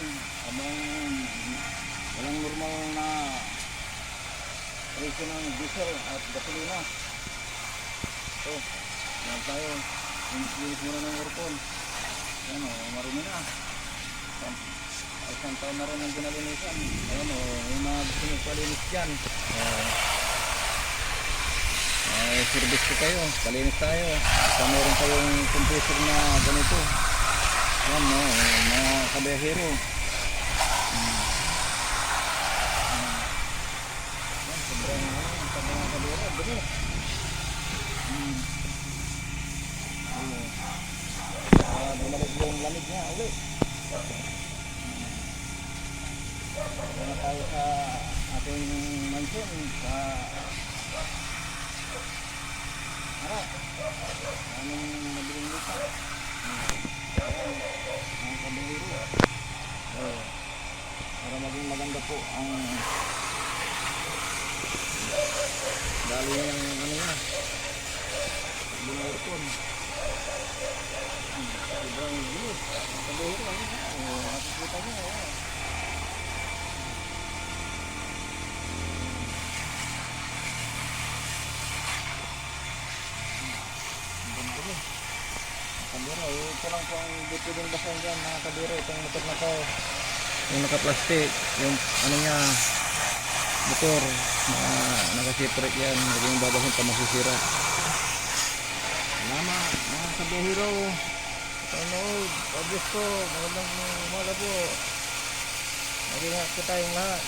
yan. Abang walang normal na presyo ng diesel at gasolina. So, yan tayo. Linis muna ng aircon. Ayan o, marumi na. Isang taon na rin ang ginalinisan. Ayan o, yung mga gusto nyo palinis dyan. Service ko kayo, palinis tayo. Kung meron kayong compressor na ganito. Yan o, mga kabehero. Sobrang mga kabehero, bilis. Bumalik yung lamig niya ulit. Kaya tayo sa ating mansion sa harap. Aming mabiling lupa. Ang kabehero. Para maging maganda po ang dali niyang ano niya. Binurkon. Sobrang bilis. Ang kabehero. Nakikita niyo. Kabiro, ito lang po ang dito din basan dyan mga kabiro. Itong motor na to, yung naka-plastic, yung ano niya, motor, naka-separate yan, naging babasin pa masisira. Salamat mga kabiro. Panood, pablis ko, magandang umaga po. Mag-ingat po tayong lahat.